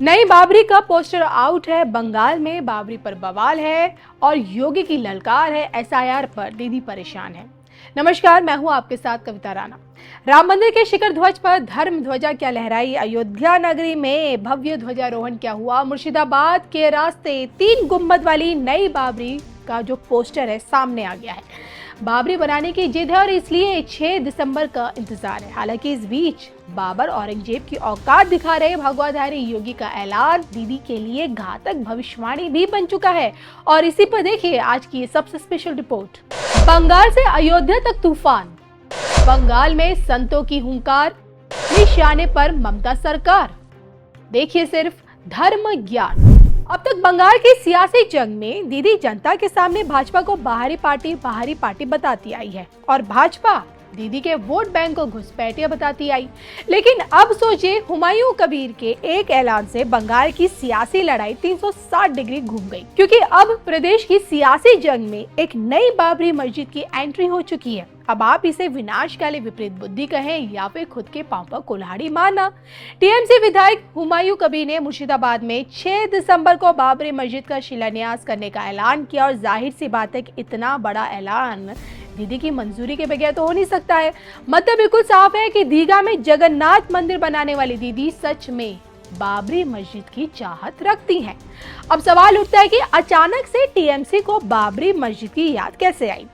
नई बाबरी का poster out है, बंगाल में बाबरी पर बवाल है और योगी की ललकार है, एसआईआर पर दीदी परेशान है। नमस्कार, मैं हूं आपके साथ कविता राणा। राम मंदिर के शिखर ध्वज पर धर्म ध्वजा क्या लहराई, अयोध्या नगरी में भव्य ध्वजारोहण क्या हुआ, मुर्शिदाबाद के रास्ते 3 गुंबद वाली नई बाबरी का जो पोस्टर है सामने आ गया है। बाबरी बनाने की जिद है और इसलिए 6 दिसंबर का इंतजार है। हालांकि इस बीच बाबर औरंगजेब की औकात दिखा रहे भगवाधारी योगी का ऐलान दीदी के लिए घातक भविष्यवाणी भी बन चुका है। और इसी पर देखिए आज की सबसे स्पेशल रिपोर्ट। बंगाल से अयोध्या तक तूफान, बंगाल में संतों की हुंकार, निशाने पर ममता सरकार। देखिए सिर्फ धर्म ज्ञान। अब तक बंगाल की सियासी जंग में दीदी जनता के सामने भाजपा को बाहरी पार्टी बताती आई है और भाजपा दीदी के वोट बैंक को घुसपैठिया बताती आई। लेकिन अब सोचिए, हुमायूं कबीर के एक ऐलान से बंगाल की सियासी लड़ाई 360 डिग्री घूम गई, क्योंकि अब प्रदेश की सियासी जंग में एक नई बाबरी मस्जिद की एंट्री हो चुकी है। अब आप इसे विनाशकाली विपरीत बुद्धि कहें या फिर खुद के पांव पर कुल्हाड़ी मारना। टीएमसी विधायक हुमायूं कबीर ने मुर्शिदाबाद में 6 दिसंबर को बाबरी मस्जिद का शिलान्यास करने का ऐलान किया और जाहिर सी बात है कि इतना बड़ा ऐलान दीदी की मंजूरी के बगैर तो हो नहीं सकता है। मतलब बिल्कुल साफ है कि दीघा में जगन्नाथ मंदिर बनाने वाली दीदी सच में बाबरी मस्जिद की चाहत रखती हैं। अब सवाल उठता है कि अचानक से टीएमसी को बाबरी मस्जिद की याद कैसे आई?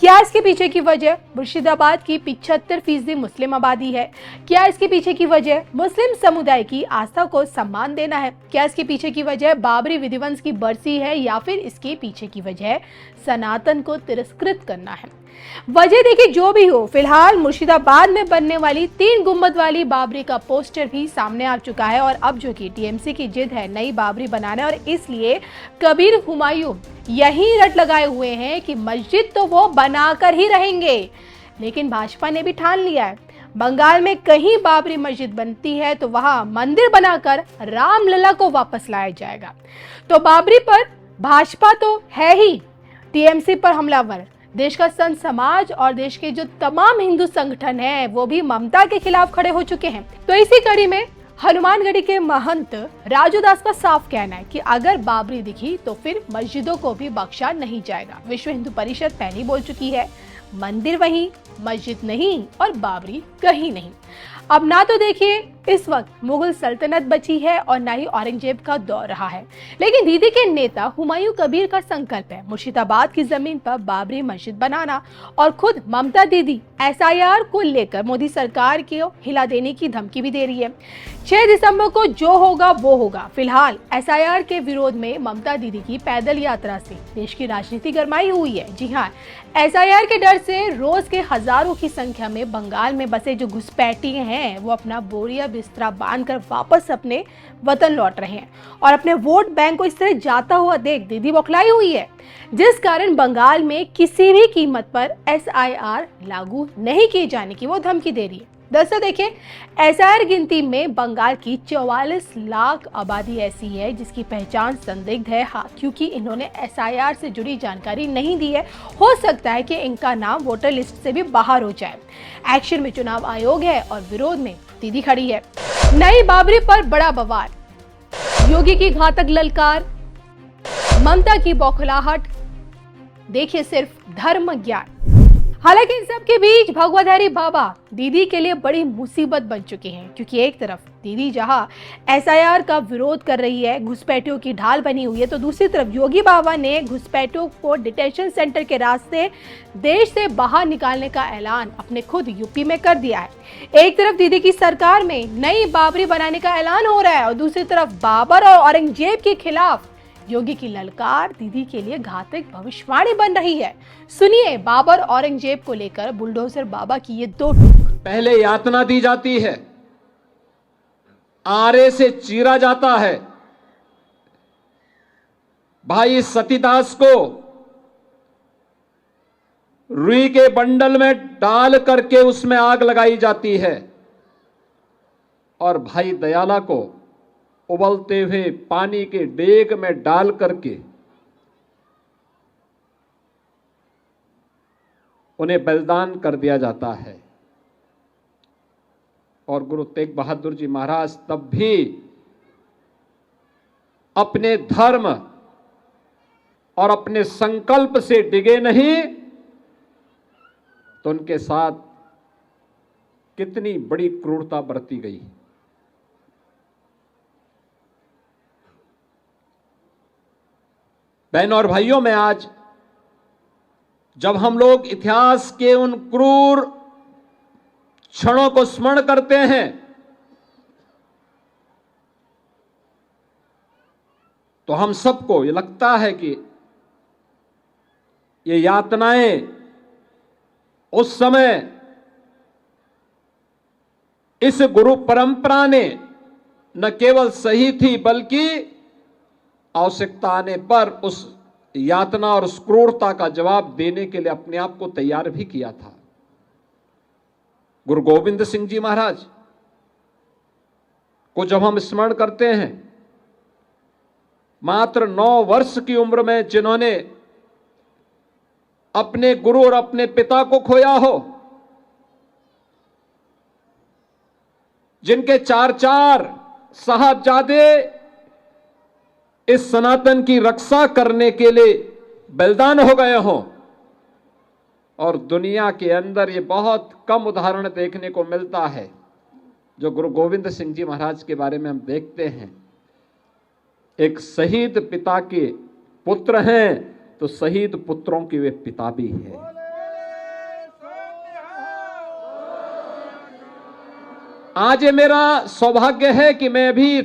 क्या इसके पीछे की वजह मुर्शिदाबाद की 75% मुस्लिम आबादी है? क्या इसके पीछे की वजह मुस्लिम समुदाय की आस्था को सम्मान देना है? क्या इसके पीछे की वजह बाबरी विध्वंस की बरसी है या फिर इसके पीछे की वजह सनातन को तिरस्कृत करना है? वजह देखिए जो भी हो, फिलहाल मुर्शिदाबाद में बनने वाली 3 गुंबद वाली बाबरी का पोस्टर भी सामने आ चुका है। और अब जो कि टीएमसी की जिद है नई बाबरी बनाने, और इसलिए कबीर हुमायूं यही रट लगाए हुए हैं कि मस्जिद तो वो बनाकर ही रहेंगे। लेकिन भाजपा ने भी ठान लिया है, बंगाल में कहीं बाबरी मस्जिद बनती है तो वहां मंदिर बनाकर रामलला को वापस लाया जाएगा। तो बाबरी पर भाजपा तो है ही, टीएमसी पर हमलावर देश का संत समाज और देश के जो तमाम हिंदू संगठन हैं वो भी ममता के खिलाफ खड़े हो चुके हैं। तो इसी कड़ी में हनुमानगढ़ी के महंत राजू दास का साफ कहना है कि अगर बाबरी दिखी तो फिर मस्जिदों को भी बख्शा नहीं जाएगा। विश्व हिंदू परिषद पहले ही बोल चुकी है, मंदिर वहीं, मस्जिद नहीं और बाबरी कहीं नहीं। अब ना तो देखिए इस वक्त मुगल सल्तनत बची है और ना ही औरंगजेब का दौर रहा है, लेकिन दीदी के नेता हुमायूं कबीर का संकल्प है मुर्शिदाबाद की जमीन पर बाबरी मस्जिद बनाना। और खुद ममता दीदी एसआईआर को लेकर मोदी सरकार को हिला देने की धमकी भी दे रही है। 6 दिसंबर को जो होगा वो होगा। फिलहाल एसआईआर के विरोध में ममता दीदी की पैदल यात्रा से देश की राजनीति गरमाई हुई है। जी हाँ, एसआईआर के डर से रोज के हजारों की संख्या में बंगाल में बसे जो घुसपैठिए हैं वो अपना बोरिया बिस्तरा बांधकर वापस अपने वतन लौट रहे हैं। और अपने वोट बैंक को इस तरह जाता हुआ देख दीदी बौखलाई हुई है, जिस कारण बंगाल में किसी भी कीमत पर एसआईआर लागू नहीं किए जाने की वो धमकी दे रही है। दरअसल देखिए, एसआईआर गिनती में बंगाल की 44 लाख आबादी ऐसी है जिसकी पहचान संदिग्ध है। हाँ, क्योंकि इन्होंने एसआईआर से जुड़ी जानकारी नहीं दी है, हो सकता है कि इनका नाम वोटर लिस्ट से भी बाहर हो जाए। एक्शन में चुनाव आयोग है और विरोध में दीदी खड़ी है। नई बाबरी पर बड़ा बवाल, योगी की घातक ललकार, ममता की बौखलाहट। देखिए सिर्फ धर्म ज्ञान। हालांकि इन सब के बीच भगवाधारी बाबा दीदी के लिए बड़ी मुसीबत बन चुके हैं, क्योंकि एक तरफ दीदी जहां एसआईआर का विरोध कर रही है, घुसपैठियों की ढाल बनी हुई है, तो दूसरी तरफ योगी बाबा ने घुसपैठियों को डिटेंशन सेंटर के रास्ते देश से बाहर निकालने का ऐलान अपने खुद यूपी में कर दिया है। एक तरफ दीदी की सरकार में नई बाबरी बनाने का ऐलान हो रहा है और दूसरी तरफ बाबर और औरंगजेब के खिलाफ योगी की ललकार दीदी के लिए घातक भविष्यवाणी बन रही है। सुनिए बाबर औरंगजेब को लेकर बुलडोजर बाबा की ये 2 पहले यातना दी जाती है, आरे से चीरा जाता है। भाई सतीदास को रुई के बंडल में डाल करके उसमें आग लगाई जाती है और भाई दयाला को उबलते हुए पानी के डेग में डाल करके उन्हें बलिदान कर दिया जाता है। और गुरु तेग बहादुर जी महाराज तब भी अपने धर्म और अपने संकल्प से डिगे नहीं तो उनके साथ कितनी बड़ी क्रूरता बरती गई। बहनों और भाइयों, में आज जब हम लोग इतिहास के उन क्रूर क्षणों को स्मरण करते हैं तो हम सबको ये लगता है कि ये यातनाएं उस समय इस गुरु परंपरा ने न केवल सही थी बल्कि आवश्यकता आने पर उस यातना और उस क्रूरता का जवाब देने के लिए अपने आप को तैयार भी किया था। गुरु गोविंद सिंह जी महाराज को जब हम स्मरण करते हैं, मात्र 9 वर्ष की उम्र में जिन्होंने अपने गुरु और अपने पिता को खोया हो, जिनके 4 साहबजादे इस सनातन की रक्षा करने के लिए बलिदान हो गए हों, और दुनिया के अंदर ये बहुत कम उदाहरण देखने को मिलता है जो गुरु गोविंद सिंह जी महाराज के बारे में हम देखते हैं। एक शहीद पिता के पुत्र हैं तो शहीद पुत्रों के वे पिता भी हैं। आज ये मेरा सौभाग्य है कि मैं भी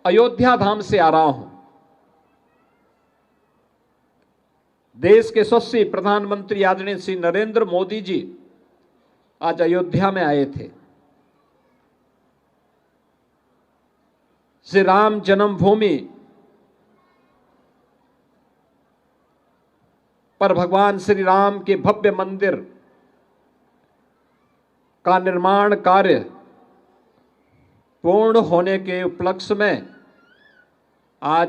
अयोध्या धाम से आ रहा हूं। देश के यशस्वी प्रधानमंत्री आदरणीय श्री नरेंद्र मोदी जी आज अयोध्या में आए थे। श्री राम जन्मभूमि पर भगवान श्री राम के भव्य मंदिर का निर्माण कार्य पूर्ण होने के उपलक्ष्य में आज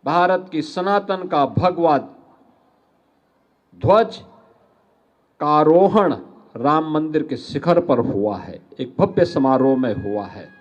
भारत की सनातन का भगवा ध्वज का आरोहण राम मंदिर के शिखर पर हुआ है। एक भव्य समारोह में हुआ है।